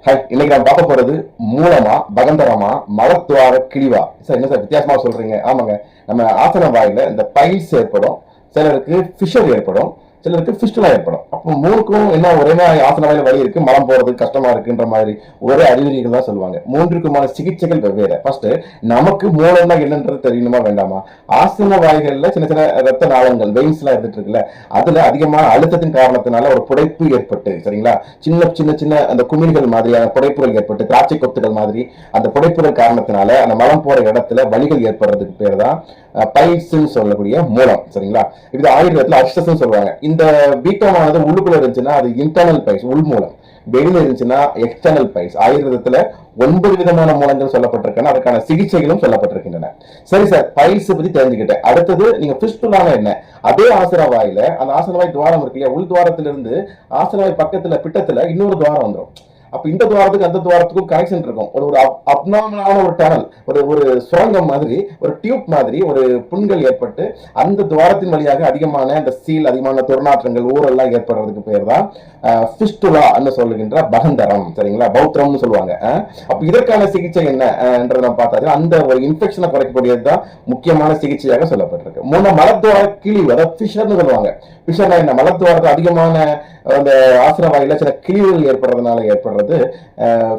Hi, இன்னைக்கு நான் பார்க்க போறது மூலமா பகந்தரமா மலத்துவார கிழிவா. சார் என்ன சார் வித்தியாசமா சொல்றீங்க? ஆமாங்க, நம்ம ஆசன வாயில இந்த பைல்ஸ் ஏற்படும், சிலருக்கு ஃபிஷர் ஏற்படும், சிலருக்கு ஃபிஸ்டுலா ஏற்படும். அப்போ மூணுக்கும் என்ன ஒரே மாதிரி ஆசன வாயில வலி இருக்கு, மலம் போறது கஷ்டமா இருக்குன்ற மாதிரி ஒரே அறிகுறிகள் தான் சொல்லுவாங்க. மூன்றுக்குமான சிகிச்சைகள் வெவ்வேறு. ஃபர்ஸ்ட் நமக்கு மூலம்னா என்னன்றது தெரியணுமா வேண்டாமா? ஆசன வாய்கள்ல சின்ன சின்ன ரத்த நாளங்கள் வெயின்ஸ் எல்லாம் இருந்துட்டு இருக்குல்ல, அதுல அதிகமான அழுத்தத்தின் காரணத்தினால ஒரு புடைப்பு ஏற்பட்டு, சரிங்களா, சின்ன சின்ன சின்ன அந்த குமிழ்கள் மாதிரியான புடைப்புகள் ஏற்பட்டு, திராட்சை கொத்துகள் மாதிரி அந்த புடைப்புகள் காரணத்தினால அந்த மலம் போற இடத்துல வலிகள் ஏற்படுறதுக்கு பேர் தான் பைல்ஸ் சொல்லக்கூடிய மூலம். சரிங்களா, இது ஆயுர்வேதத்துல அஷ்டஸ் சொல்லுவாங்க. இந்த பீட்டமானது உள்ளுக்குள்ள இருந்துச்சுன்னா அது இன்டர்னல் பைல்ஸ், உள் மூலம். வெளியில இருந்துச்சுன்னா எக்ஸ்டர்னல் பைல்ஸ். ஆயுர்வேதத்துல 9 விதமான மூலங்கள் சொல்லப்பட்டிருக்கன, அதுக்கான சிகிச்சைகளும் சொல்லப்பட்டிருக்கின்றன. சரி சார், பைல்ஸ் பத்தி தெரிஞ்சுக்கிட்டேன். அடுத்தது நீங்க ஃபிஸ்டுலான என்ன? அதே ஆசனவாயில அந்த ஆசனவாய் துவாரம் இருக்கு இல்லையா, உள் துவாரத்திலிருந்து ஆசனவாய் பக்கத்துல பிட்டத்துல இன்னொரு துவாரம் வந்துடும். அப்ப இந்த துவாரத்துக்கு அந்த துவாரத்துக்கும் கனெக்ஷன் இருக்கும். ஒரு அப்நார்மலான ஒரு டனல், ஒரு சுரங்கம் மாதிரி, ஒரு டியூப் மாதிரி ஒரு புண்கள் ஏற்பட்டு அந்த துவாரத்தின் வழியாக அதிகமான அந்த சீல், அதிகமான துர்நாற்றங்கள், ஊரெல்லாம் ஏற்படுறதுக்கு பேர் தான் ஃபிஸ்டுலா சொல்லுகின்ற பகந்தரம். சரிங்களா, பௌத்திரம்னு சொல்லுவாங்க. அப்ப இதற்கான சிகிச்சை என்னன்றதை நம்ம பார்த்தாச்சு. அந்த ஒரு இன்ஃபெக்ஷனை குறைக்கக்கூடியது தான் முக்கியமான சிகிச்சையாக சொல்லப்பட்டிருக்கு. மூணு மலத்துவார கிழிவு, அதாவது ஃபிஷர்னு சொல்லுவாங்க. ஃபிஷர்னா என்ன? மலத்துவாரத்தில் அதிகமான அந்த ஆசன வாயில சில கிழிவுகள் ஏற்படுறதுனால ஏற்படுறது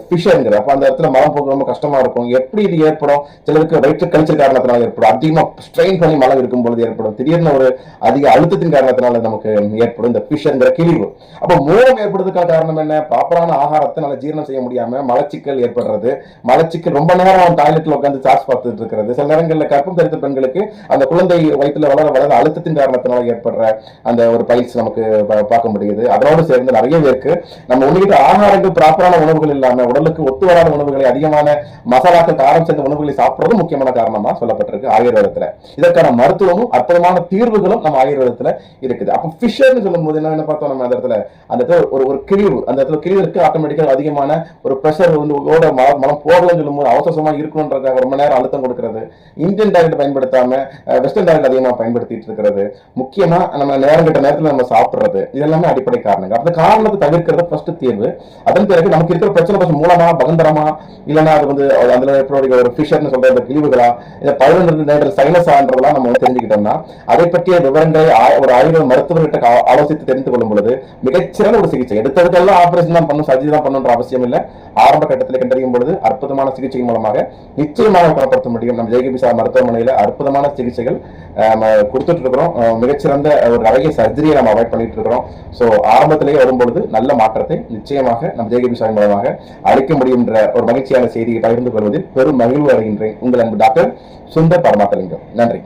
ஃபிஷர்ங்கிற. அப்ப அந்த இடத்துல மலம் போக ரொம்ப கஷ்டமா இருக்கும். எப்படி இது ஏற்படும்? சிலருக்கு வயிற்று கழிச்சல் காரணத்தினால ஏற்படும், அதிகமா ஸ்ட்ரெயின் பண்ணி மலம் இருக்கும் பொழுது ஏற்படும், திடீர்னு ஒரு அதிக அழுத்தத்தின் காரணத்தினால நமக்கு ஏற்படும் இந்த ஃபிஷர்ங்கிற கிழிவு. அப்ப மூலம் ஏற்படுறதுக்கான காரணம் என்ன? ப்ராப்பரான ஆகாரத்தை நல்லா ஜீரணம் செய்ய முடியாம மலச்சிக்கல் ஏற்படுறது. மலச்சிக்கல் ரொம்ப நேரம் டாய்லெட்ல உட்காந்து சார்ஜ் பார்த்துட்டு இருக்கிறது. சில நேரங்களில் கற்பம் தரித்த பெண்களுக்கு அந்த குழந்தை வயிற்றுல வளர வளர அழுத்தத்தின் காரணத்தினால ஏற்படுற அந்த ஒரு பைல்ஸ் நமக்கு பார்க்க முடியுது. அதனோடு சேர்ந்து நிறைய பேருக்கு நம்ம உண்மையிட்டு ஆகாரங்கள் ப்ராப்பரான உணவுகள் இல்லாம உடலுக்கு ஒத்து வராத உணவுகளை, அதிகமான மசாலாக்கள், காரம் சேர்ந்த உணவுகளை சாப்பிடுறது முக்கியமான காரணமா சொல்லப்பட்டிருக்கு ஆயுர்வேதத்துல. இதற்கான மருத்துவமும் அற்புதமான தீர்வுகளும் நம்ம ஆயுர்வேதத்துல இருக்குது. அப்ப ஃபிஷர்னு சொல்லும் போது என்ன பார்த்தோம் நம்ம? அந்த இடத்துல ஒரு கிழிவு, அந்த இடத்துல கிழிவு இருக்கு, ஆட்டோமேட்டிக்கா அதிகமான ஒரு பிரஷர் மலம் போகலன்னு சொல்லும் போது அவசரமா இருக்கணும்ன்றதுக்காக ரொம்ப நேரம் அழுத்தம் கொடுக்கிறது. இந்தியன் டாய்லெட் பயன்படுத்தாம வெஸ்டர்ன் டாய்லெட் அதிகமா பயன்படுத்திட்டு இருக்கிறது. முக்கியமா நம்ம நேரம் கிட்ட நேரத்தில் நம்ம சாப்பிடுறது, இதெல்லாமே அடிப்படை காரணங்கள். அந்த காரணத்தை தவிர்க்கிறது ஃபர்ஸ்ட் தீர்வு. அதன் பிறகு நமக்கு இருக்கிற பிரச்சனை மூலமா பகந்தரமா, இல்லைன்னா அது அதுல ஒரு ஃபிஷர்னு சொல்ற கிழிவுகளா, இந்த 11 சைனஸான்றதெல்லாம் நம்ம தெரிஞ்சுக்கிட்டோம்னா அதை பற்றிய விவரங்களை ஒரு ஆயுர்வேத மருத்துவர்கிட்ட ஆலோசித்து தெரிந்து கொள்ளும் பொழுது மிகச்சிறந்த ஒரு சிகிச்சை. எடுத்ததுக்கெல்லாம் ஆபரேஷன் தான் பண்ணும், சர்ஜரி தான் பண்ணுன்ற அவசியம் இல்லை. ஆரம்ப கட்டத்தில் கண்டறியும் பொழுது அற்புதமான சிகிச்சை மூலமாக நிச்சயமாக குணப்படுத்த முடியும். நம்ம ஜெய்கபிசா மருத்துவமனையில அற்புதமான சிகிச்சைகள் கொடுத்துட்டு இருக்கிறோம். மிகச்சிறந்த ஒரு நிறைய சர்ஜரியை நம்ம அவாய்ட் பண்ணிட்டு இருக்கிறோம். ஸோ ஆரம்பத்திலேயே வரும்பொழுது நல்ல மாற்றத்தை நிச்சயமாக நம்ம ஜெய்கபிசா மூலமாக அளிக்க முடியும் என்ற ஒரு மகிழ்ச்சியான செய்தியை பகிர்ந்து கொள்வதில் பெரும் மகிழ்வு அடைகின்றேன். உங்கள் அன்பு டாக்டர் சுந்தர் பரமாத்தலிங்கம். நன்றி.